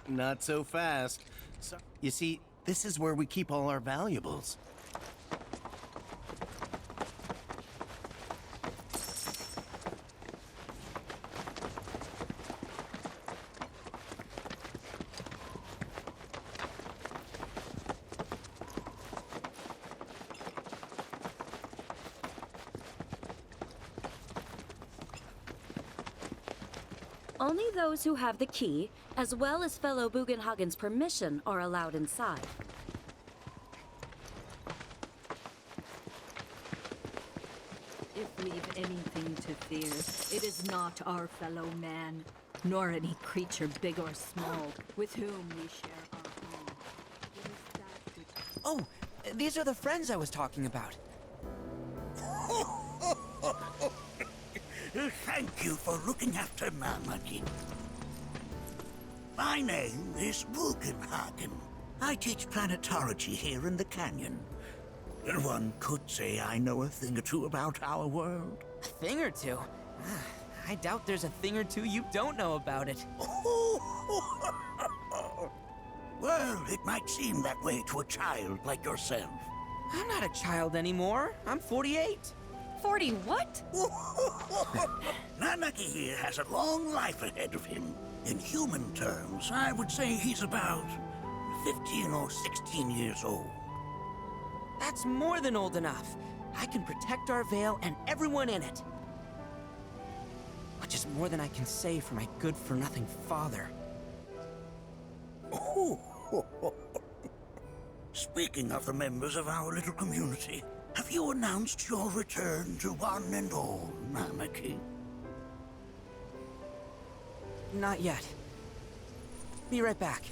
Not so fast. So, you see, this is where we keep all our valuables. Only those who have the key, as well as fellow Bugenhagen's permission, are allowed inside. If we've anything to fear, it is not our fellow man, nor any creature big or small, with whom we share our home. It is that which... Oh, these are the friends I was talking about. Thank you for looking after Namaki. My name is Bugenhagen. I teach planetology here in the canyon. One could say I know a thing or two about our world. A thing or two? I doubt there's a thing or two you don't know about it. Well, it might seem that way to a child like yourself. I'm not a child anymore. I'm 48. 40 what? Namaki here has a long life ahead of him. In human terms, I would say he's about 15 or 16 years old. That's more than old enough. I can protect our Veil and everyone in it. Which is more than I can say for my good-for-nothing father. Speaking of the members of our little community, have you announced your return to one and all, Namaki? Not yet. Be right back.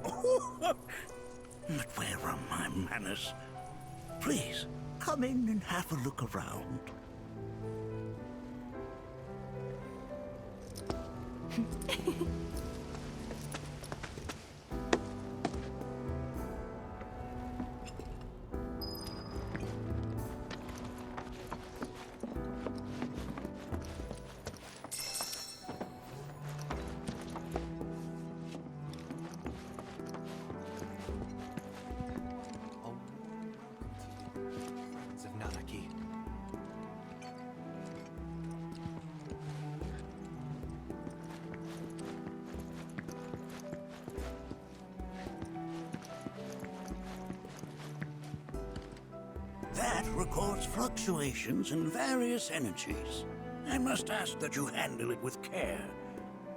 But where are my manners? Please, come in and have a look around. Of Nanaki. That records fluctuations in various energies. I must ask that you handle it with care.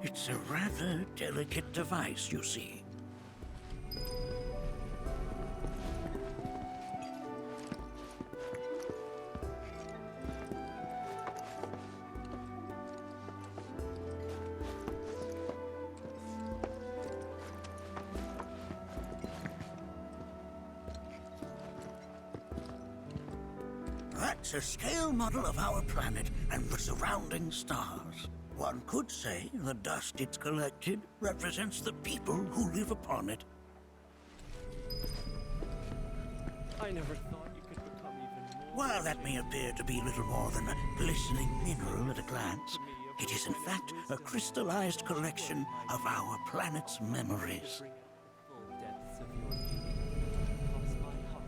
It's a rather delicate device, you see. That's a scale model of our planet and the surrounding stars. One could say the dust it's collected represents the people who live upon it. I never thought you could become even more... While that may appear to be little more than a glistening mineral at a glance, it is in fact a crystallized collection of our planet's memories. Full depths of your being across my heart.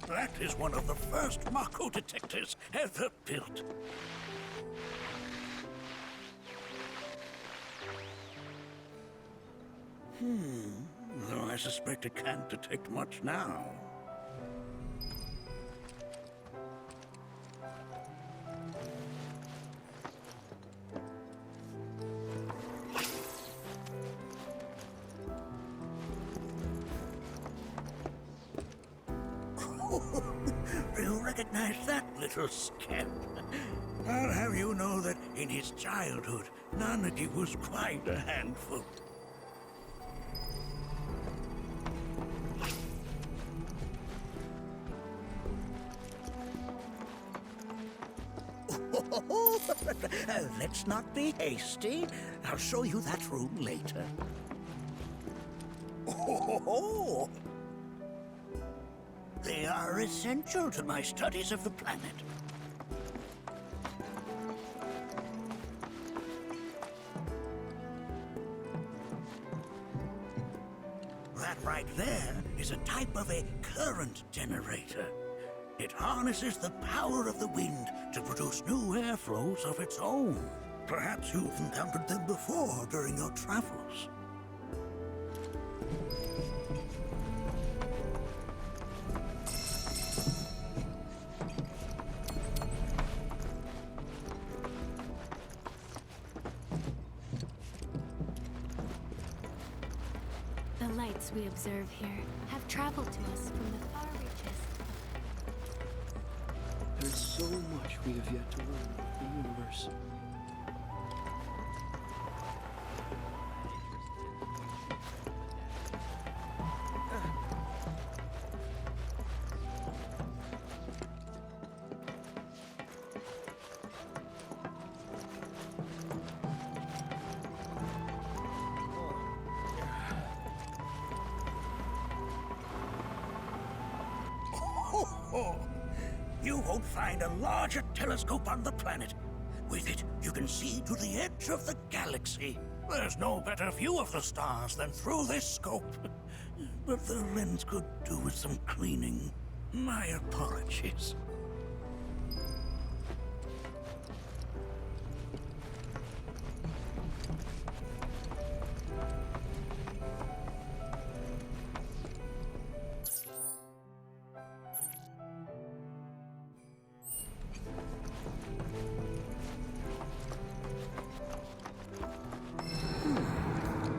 That is one of the first Mako detectors ever built. Though I suspect it can't detect much now. Do you recognize that little scamp? I'll have you know that in his childhood, Nanaki was quite a handful. Let's not be hasty. I'll show you that room later. Oh, they are essential to my studies of the planet. That right there is a type of a current generator. It harnesses the power of the wind to produce new airflows of its own. Perhaps you've encountered them before during your travels. The lights we observe here have traveled to us from the far reaches. There's so much we have yet to learn about the universe. You won't find a larger telescope on the planet. With it, you can see to the edge of the galaxy. There's no better view of the stars than through this scope. But the lens could do with some cleaning. My apologies.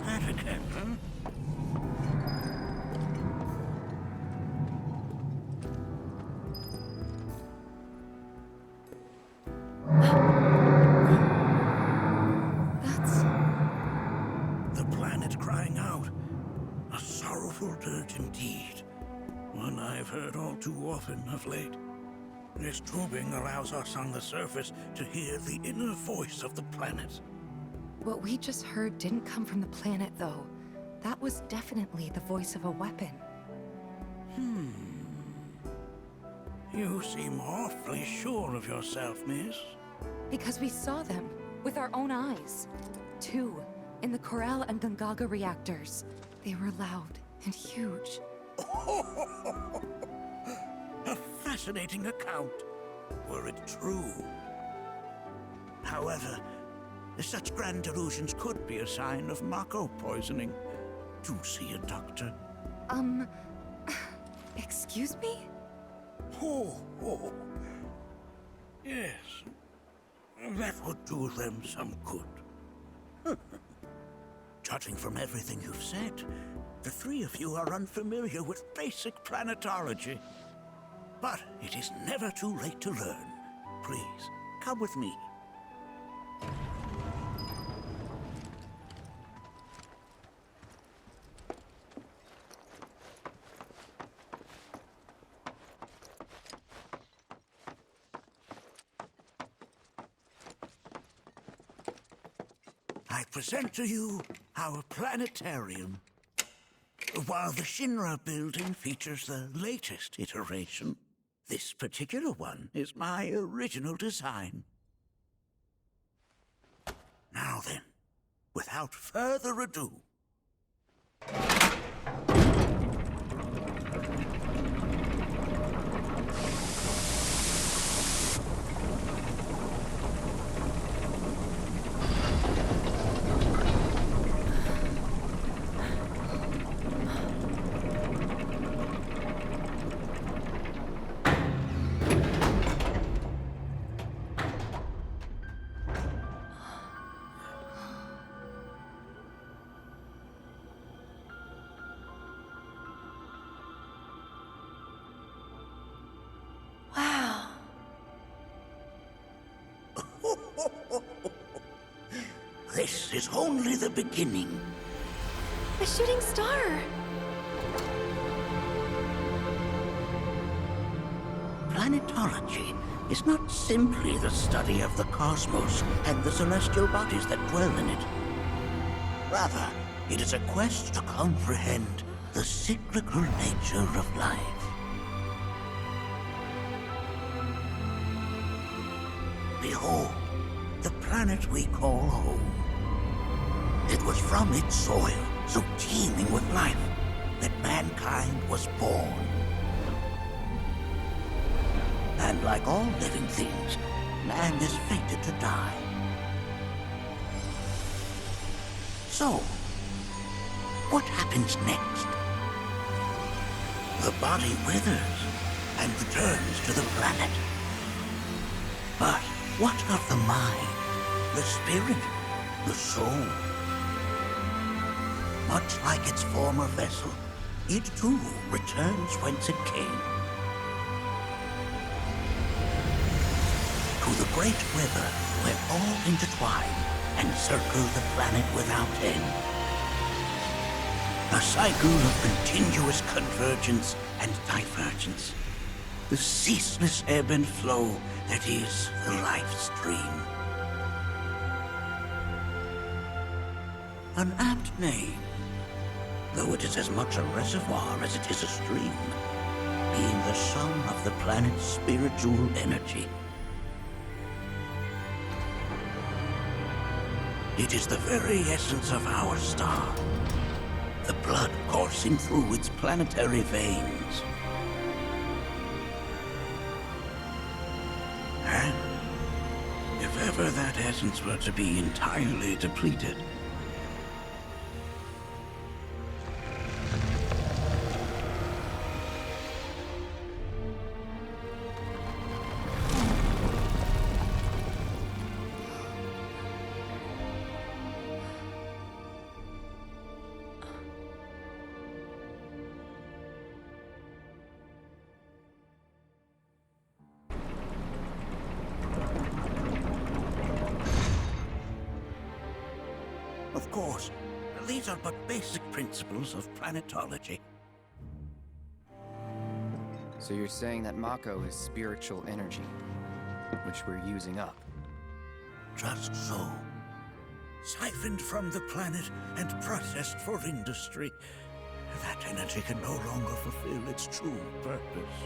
That again, huh? That's... The planet crying out. A sorrowful dirge indeed. One I've heard all too often of late. This tubing allows us on the surface to hear the inner voice of the planet. What we just heard didn't come from the planet, though. That was definitely the voice of a weapon. You seem awfully sure of yourself, miss. Because we saw them with our own eyes. Two, in the Corral and Gungaga reactors. They were loud and huge. A fascinating account, were it true. However, such grand delusions could be a sign of Mako poisoning. Do see a doctor. Excuse me? Oh. Yes. That would do them some good. Judging from everything you've said, the three of you are unfamiliar with basic planetology. But it is never too late to learn. Please, come with me. I present to you our planetarium. While the Shinra building features the latest iteration, this particular one is my original design. Now then, without further ado, wow. this is only the beginning. A shooting star! planetology is not simply the study of the cosmos and the celestial bodies that dwell in it. Rather, it is a quest to comprehend the cyclical nature of life. Behold, the planet we call home. It was from its soil, so teeming with life, that mankind was born. And like all living things, man is fated to die. So, what happens next? The body withers and returns to the planet. But what of the mind, the spirit, the soul? Much like its former vessel, it too returns whence it came. To the great river where all intertwine and circle the planet without end. A cycle of continuous convergence and divergence. The ceaseless ebb and flow that is the life stream. An apt name, though it is as much a reservoir as it is a stream, being the sum of the planet's spiritual energy. It is the very essence of our star, the blood coursing through its planetary veins. And if ever that essence were to be entirely depleted, of course, these are but basic principles of planetology. So you're saying that Mako is spiritual energy, which we're using up? Just so. Siphoned from the planet and processed for industry, that energy can no longer fulfill its true purpose.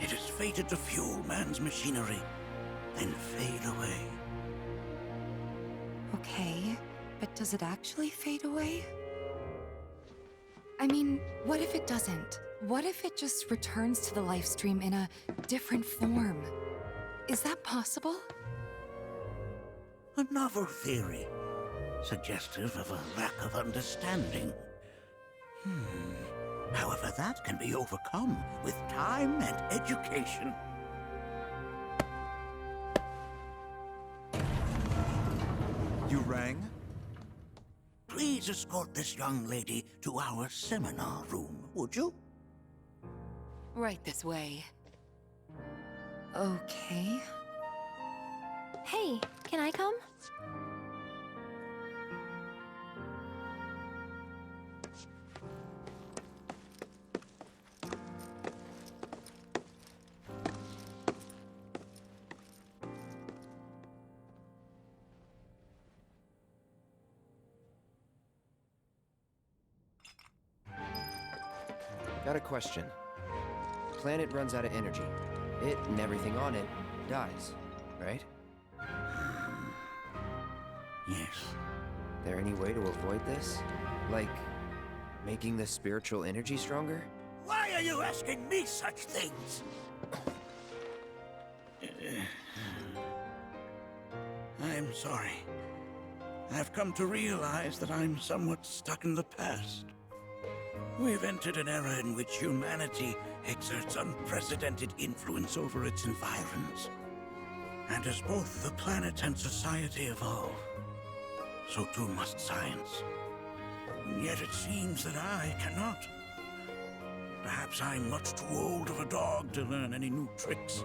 It is fated to fuel man's machinery, then fade away. Okay, but does it actually fade away? I mean, what if it doesn't? What if it just returns to the life stream in a different form? Is that possible? A novel theory, suggestive of a lack of understanding. However, that can be overcome with time and education. You rang? Please escort this young lady to our seminar room, would you? Right this way. Okay. Hey, can I come? Got a question. Planet runs out of energy. It and everything on it dies, right? Yes. There any way to avoid this? Like, making the spiritual energy stronger? Why are you asking me such things? I'm sorry. I've come to realize that I'm somewhat stuck in the past. We've entered an era in which humanity exerts unprecedented influence over its environs. And as both the planet and society evolve, so too must science. And yet it seems that I cannot. Perhaps I'm much too old of a dog to learn any new tricks.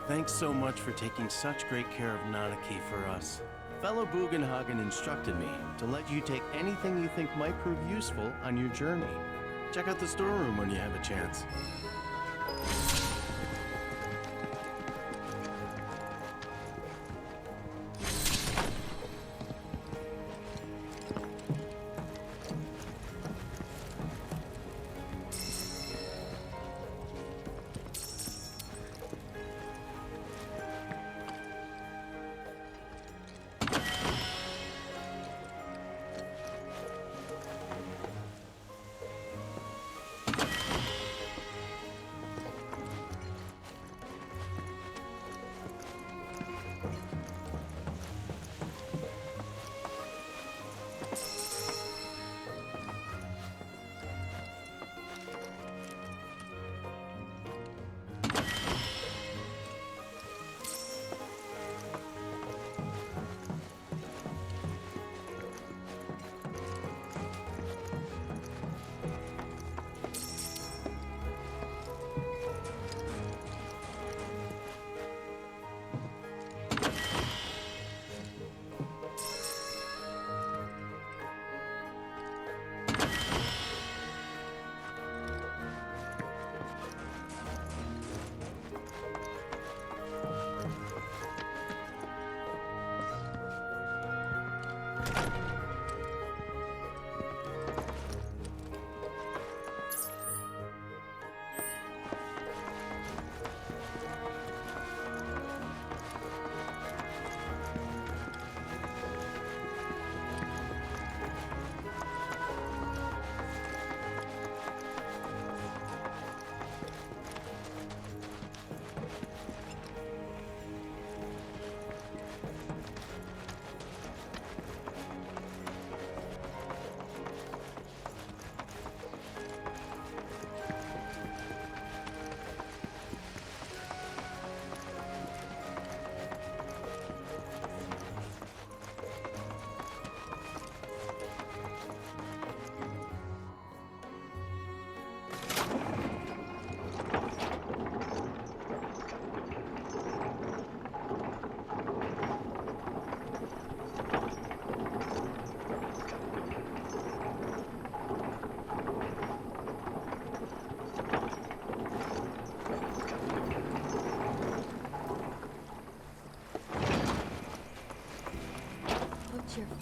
Thanks so much for taking such great care of Nanaki for us. Fellow Bugenhagen instructed me to let you take anything you think might prove useful on your journey. Check out the storeroom when you have a chance.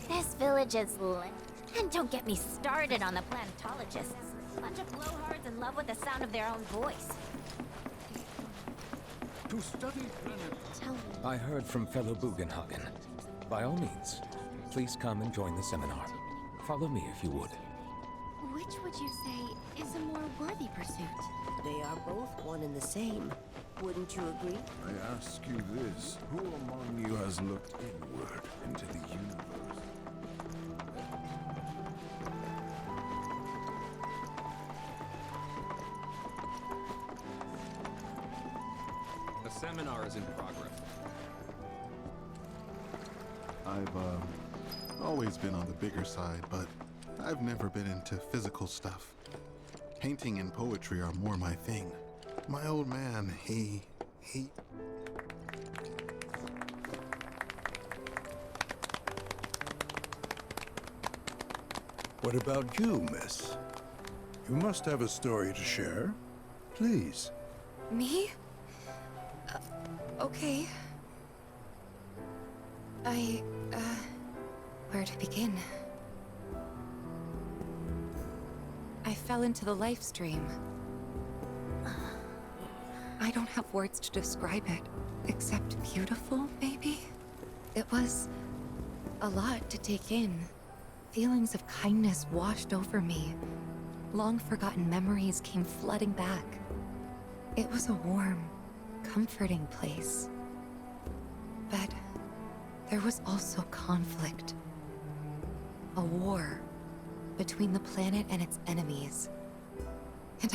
This village is lit. And don't get me started on the planetologists. Bunch of blowhards in love with the sound of their own voice. To study planet. Tell me. I heard from fellow Bugenhagen. By all means, please come and join the seminar. Follow me if you would. Which would you say is a more worthy pursuit? They are both one and the same. Wouldn't you agree? I ask you this, who among you has looked inward into the universe? The seminar is in progress. I've always been on the bigger side, but I've never been into physical stuff. Painting and poetry are more my thing. My old man, he... What about you, miss? You must have a story to share. Please. Me? Okay. Where to begin? I fell into the life stream. I don't have words to describe it, except beautiful, maybe? It was a lot to take in. Feelings of kindness washed over me. Long-forgotten memories came flooding back. It was a warm, comforting place. But there was also conflict. A war between the planet and its enemies. And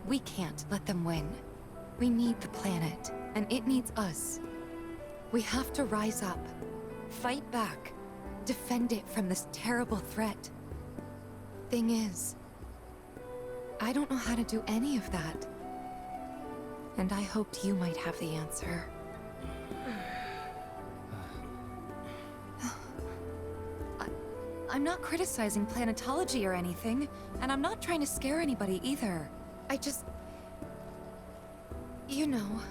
we can't let them win. We need the planet, and it needs us. We have to rise up, fight back, defend it from this terrible threat. Thing is, I don't know how to do any of that. And I hoped you might have the answer. I'm not criticizing planetology or anything, and I'm not trying to scare anybody either. I just... You know...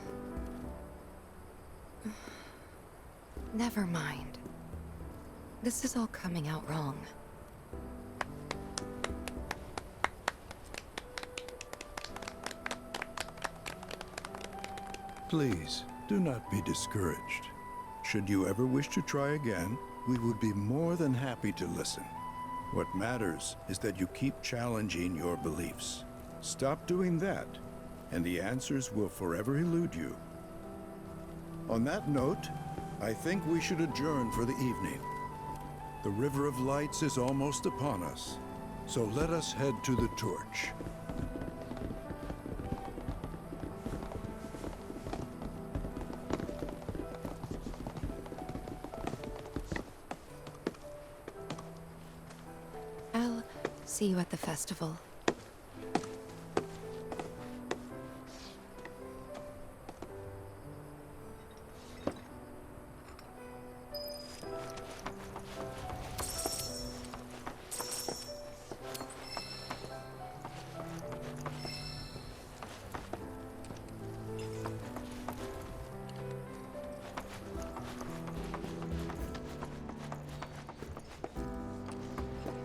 Never mind. This is all coming out wrong. Please, do not be discouraged. Should you ever wish to try again, we would be more than happy to listen. What matters is that you keep challenging your beliefs. Stop doing that, and the answers will forever elude you. On that note, I think we should adjourn for the evening. The River of Lights is almost upon us, so let us head to the torch. I'll see you at the festival.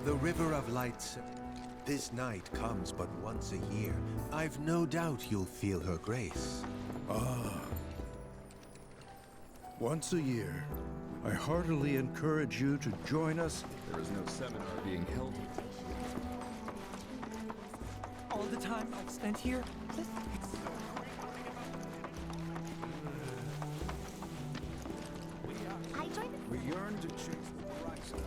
The River of Lights. This night comes but once a year. I've no doubt you'll feel her grace. Ah. Once a year. I heartily encourage you to join us. There is no seminar being held. All the time I've spent here, We yearn to chase the horizon.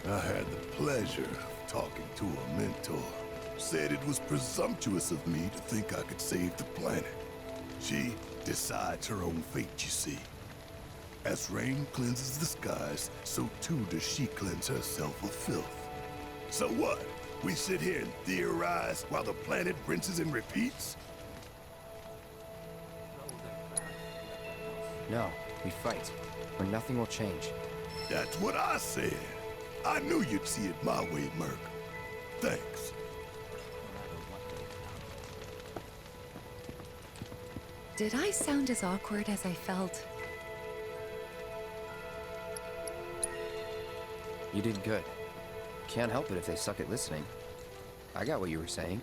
I had the pleasure of talking to a mentor. Said it was presumptuous of me to think I could save the planet. She decides her own fate, you see. As rain cleanses the skies, so too does she cleanse herself of filth. So what? We sit here and theorize while the planet rinses and repeats? No, we fight, or nothing will change. That's what I said. I knew you'd see it my way, Merc. Thanks. Did I sound as awkward as I felt? You did good. Can't help it if they suck at listening. I got what you were saying.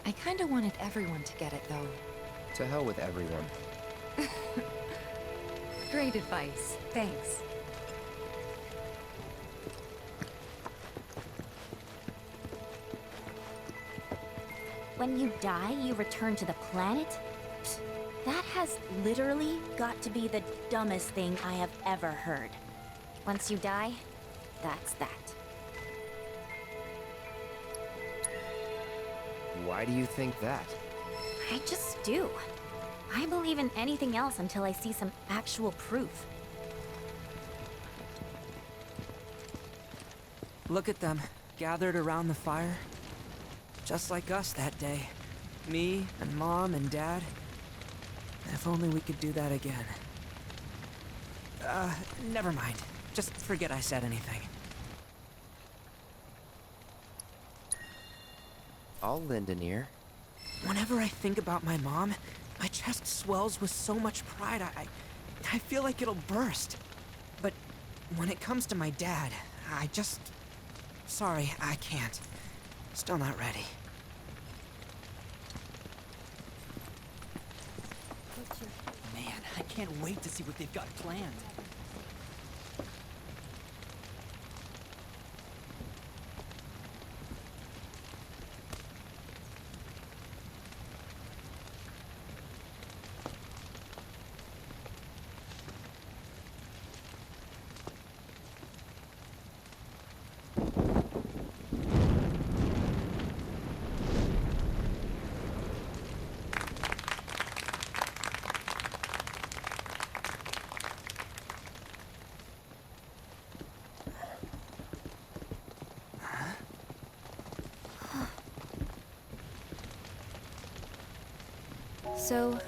I kinda wanted everyone to get it, though. To hell with everyone. Great advice. Thanks. When you die, you return to the planet? Psst, that has literally got to be the dumbest thing I have ever heard. Once you die, that's that. Why do you think that? I just do. I believe in anything else until I see some actual proof. look at them, gathered around the fire. Just like us that day. Me and Mom and Dad. If only we could do that again. Never mind. Just forget I said anything. I'll lend an ear. Whenever I think about my mom, my chest swells with so much pride, I feel like it'll burst. But when it comes to my dad, I just... Sorry, I can't. Still not ready. Man, I can't wait to see what they've got planned. So,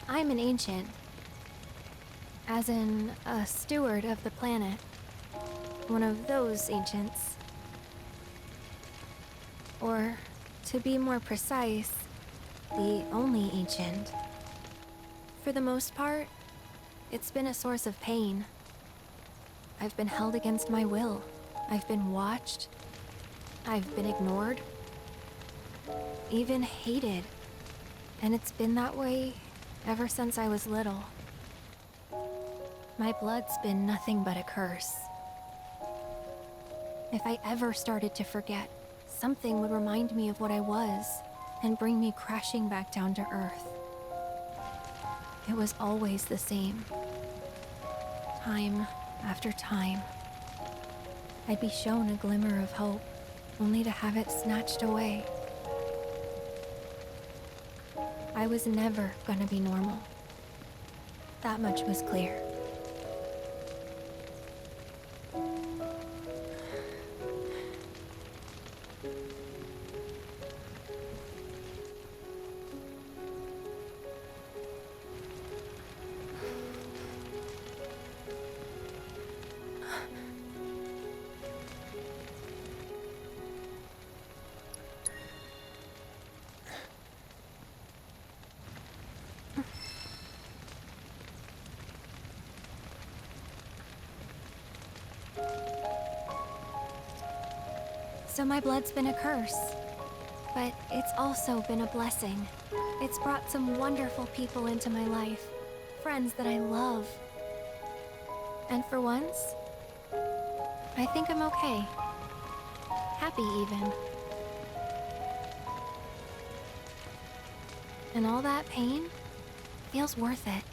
I'm an ancient. As in, a steward of the planet. One of those ancients. Or, to be more precise, the only ancient. For the most part, it's been a source of pain. I've been held against my will. I've been watched. I've been ignored. Even hated. And it's been that way ever since I was little. My blood's been nothing but a curse. If I ever started to forget, something would remind me of what I was and bring me crashing back down to earth. It was always the same. Time after time. I'd be shown a glimmer of hope, only to have it snatched away. I was never gonna be normal. That much was clear. So my blood's been a curse, but it's also been a blessing. It's brought some wonderful people into my life, friends that I love. And for once, I think I'm okay. Happy even. And all that pain feels worth it.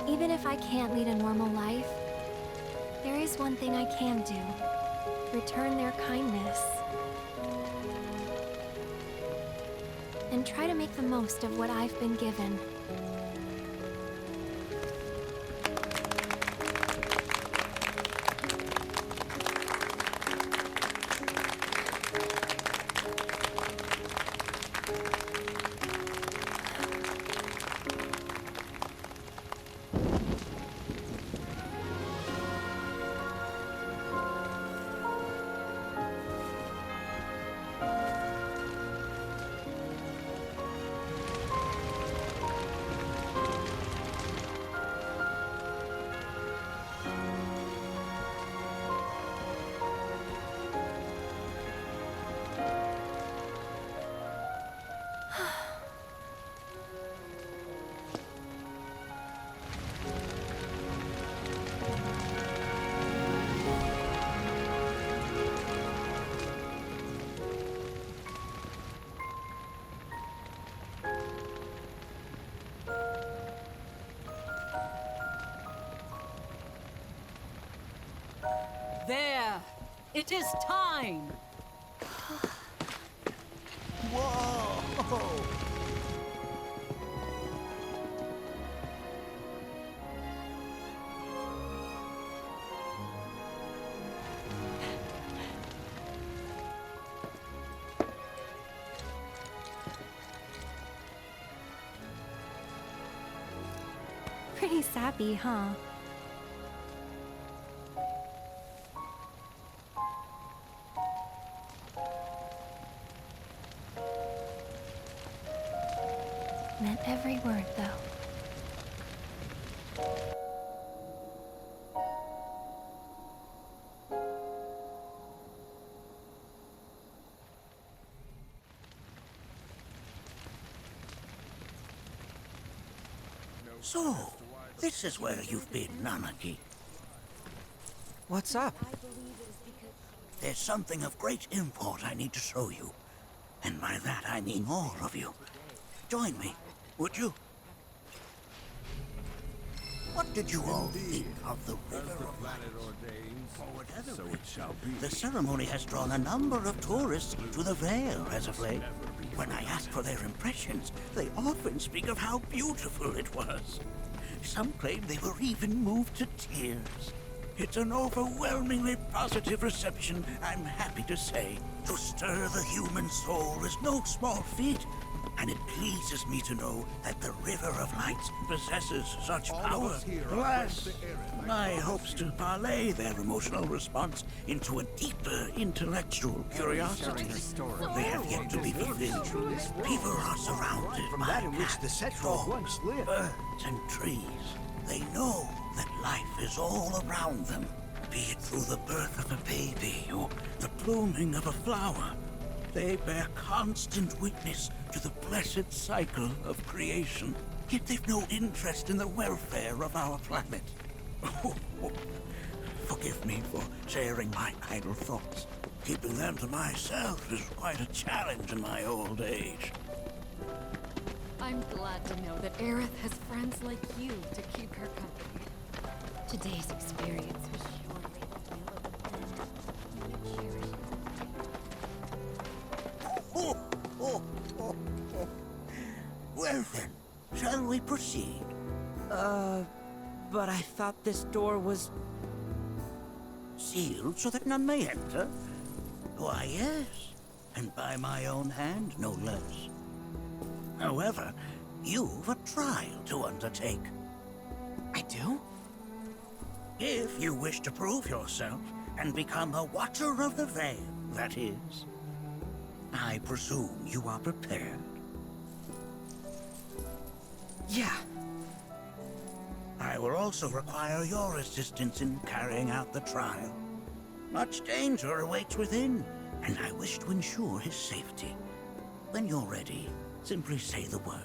Even if I can't lead a normal life, there is one thing I can do. Return their kindness. And try to make the most of what I've been given. There! It is time! Whoa! Pretty sappy, huh? every word, though. So, this is where you've been, Nanaki. What's up? There's something of great import I need to show you. And by that I mean all of you. Join me, would you? What did you all think of the River of Light? So it shall be. The ceremony has drawn a number of tourists to the Vale as of late. When I ask for their impressions, they often speak of how beautiful it was. Some claim they were even moved to tears. It's an overwhelmingly positive reception, I'm happy to say. To stir the human soul is no small feat, and it pleases me to know that the River of Lights possesses such power. Alas, my hopes to parlay their emotional response into a deeper intellectual curiosity. They have yet to be fulfilled. People are surrounded by cats, birds, and trees. They know that life is all around them, be it through the birth of a baby or the blooming of a flower. They bear constant witness to the blessed cycle of creation, yet they've no interest in the welfare of our planet. Forgive me for sharing my idle thoughts. Keeping them to myself is quite a challenge in my old age. I'm glad to know that Aerith has friends like you to keep her company. Today's experience was surely a deal of the best. You cherish it. Well then, shall we proceed? But I thought this door was... Sealed so that none may enter? Why, yes. And by my own hand, no less. However, you've a trial to undertake. I do? If you wish to prove yourself and become a Watcher of the Veil, that is. I presume you are prepared. Yeah. I will also require your assistance in carrying out the trial. Much danger awaits within, and I wish to ensure his safety. When you're ready, simply say the word.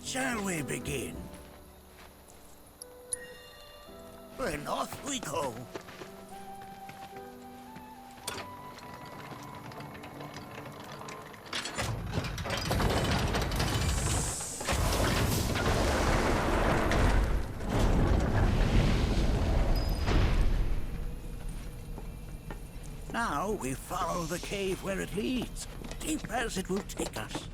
Shall we begin? Then off we go. Now we follow the cave where it leads, deep as it will take us.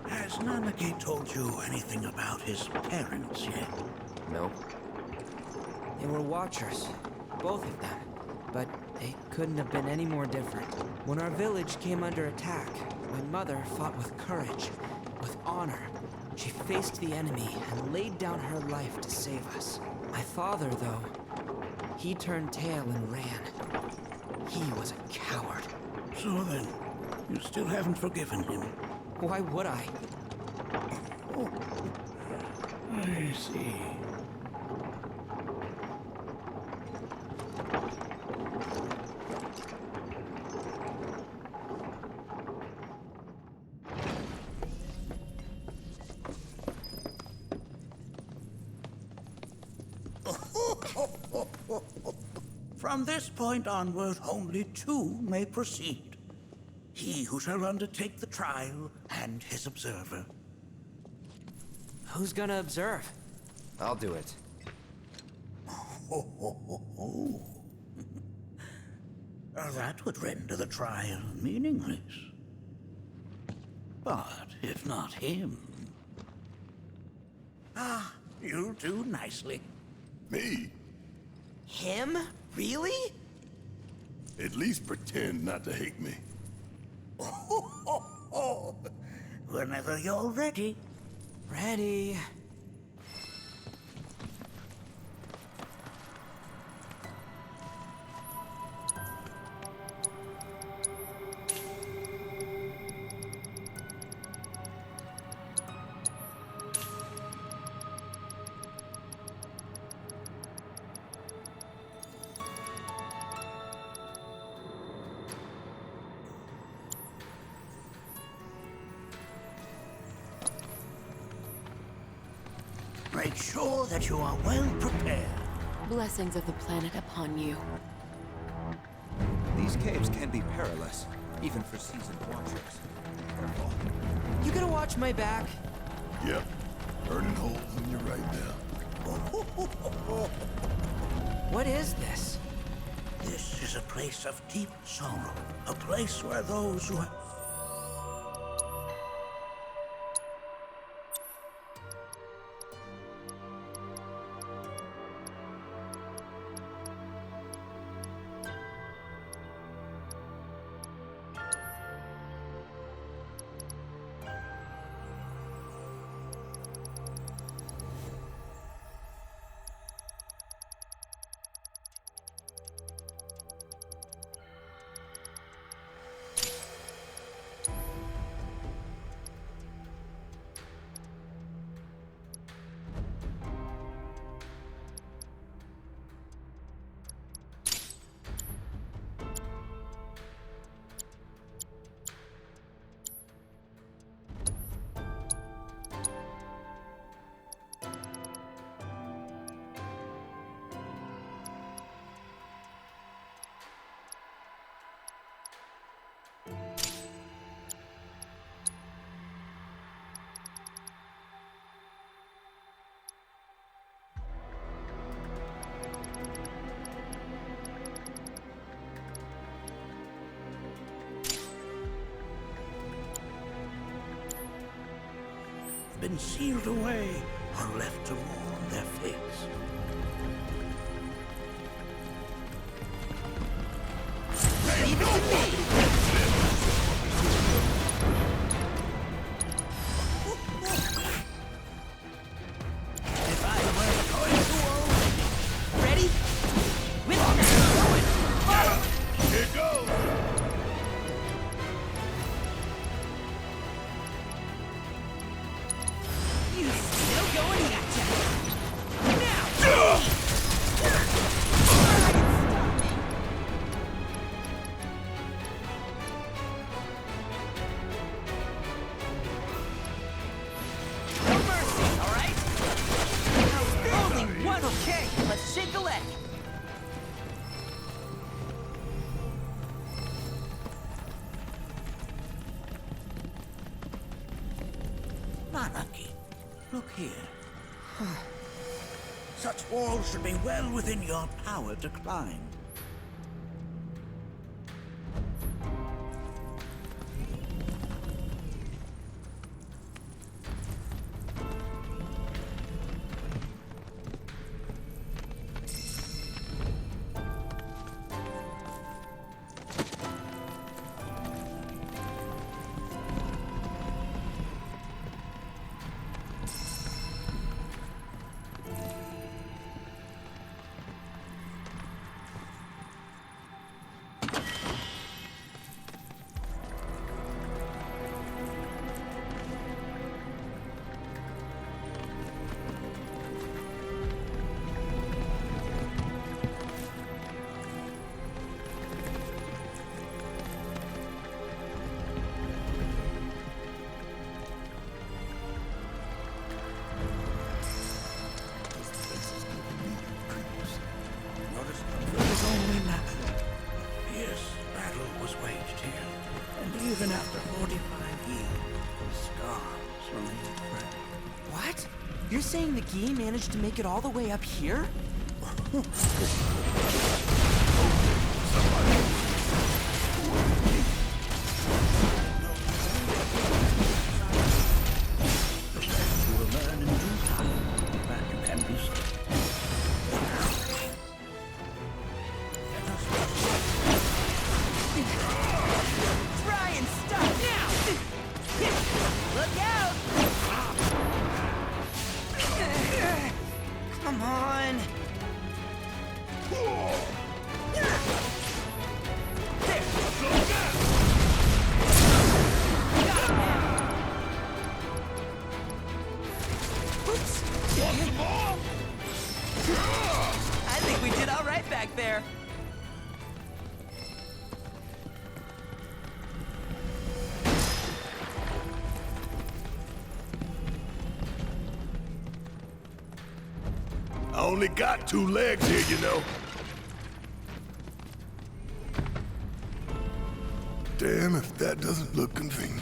Has Nanaki told you anything about his parents yet? Nope. They were Watchers, both of them. But they couldn't have been any more different. When our village came under attack, my mother fought with courage, with honor. She faced the enemy and laid down her life to save us. My father, though, he turned tail and ran. He was a coward. So then, you still haven't forgiven him? Why would I? Oh, I see. From this point onward, only two may proceed. He who shall undertake the trial and his observer. Who's gonna observe? I'll do it. That would render the trial meaningless. But if not him... Ah, you'll do nicely. Me? Him? Really? At least pretend not to hate me. Whenever you're ready. Ready. Make sure that you are well prepared. Blessings of the planet upon you. These caves can be perilous, even for seasoned watchers. Careful. You gonna watch my back? Yep. Burning holes in you right now. What is this? This is a place of deep sorrow. A place where those who have... been sealed away or left to mourn their fates. Leave it to me! If I were going to own... Ready? With Here goes! You still going at ya? Now! No mercy, all right? Only one. Okay, let's shake a leg. Nanaki, look here. Such walls should be well within your power to climb. saying the Gi managed to make it all the way up here? Try and stop now! Look out! Come on! Oops! I think we did all right back there. I only got 2 legs here, you know. Damn if that doesn't look convenient.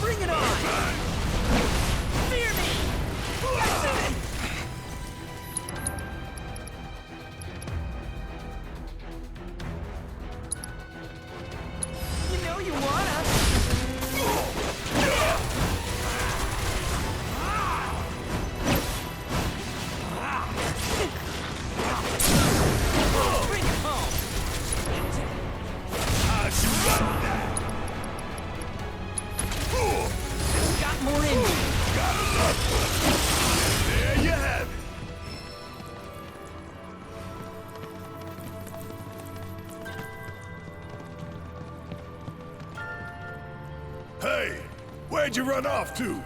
Bring it on! Fear me! Gotcha! You know you wanna! Bring it home! How'd you like that? Got more in me! Gotta love it. There you have it. Hey, where'd you run off to?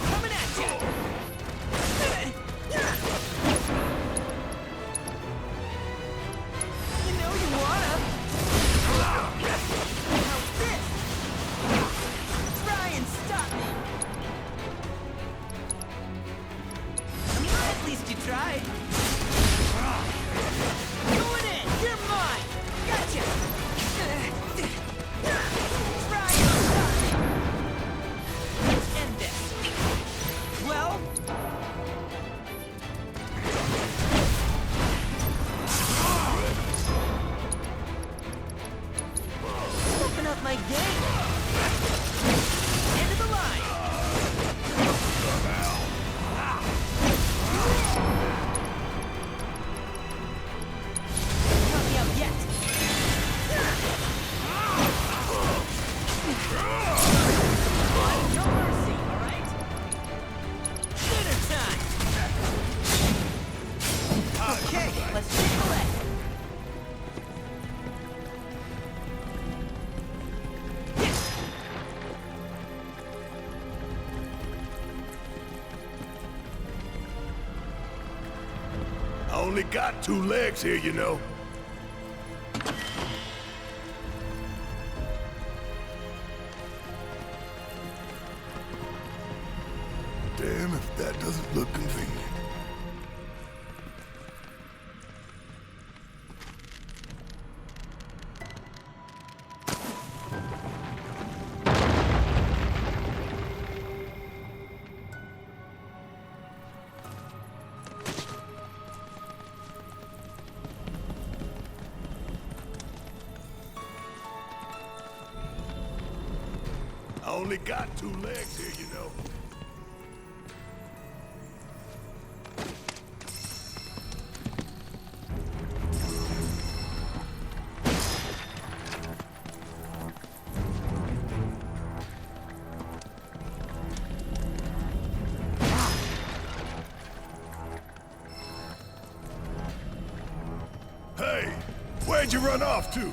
Coming at ya! You know you wanna! How's this? Try and stop me! At least you tried. Going in! You're mine! Gotcha! Try and stop me! Let's end this. Well... Open up my game! End of the line! Not me out yet! No mercy, alright? Dinner time! Okay, let's take the leg! I only got 2 legs here, you know. Damn if that doesn't look convenient. only got 2 legs here, you know. Hey, where'd you run off to?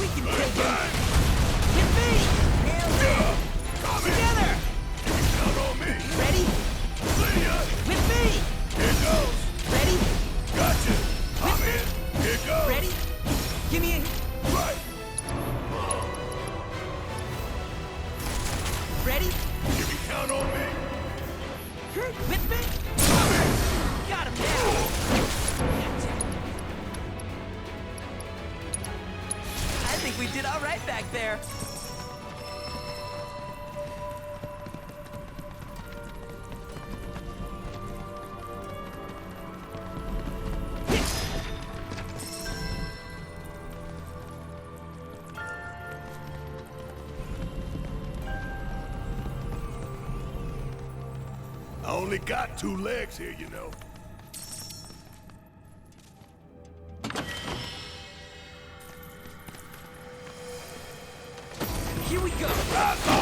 We can take him! With me! Together! Count on me! Ready? See ya! With me! Here goes! Ready? Gotcha! I'm in! Here goes! Ready? Give me a... Right! Ready? You can count on me! With me? Got him now! I think we did all right back there. I only got 2 legs here, you know. Here we go! Rock on!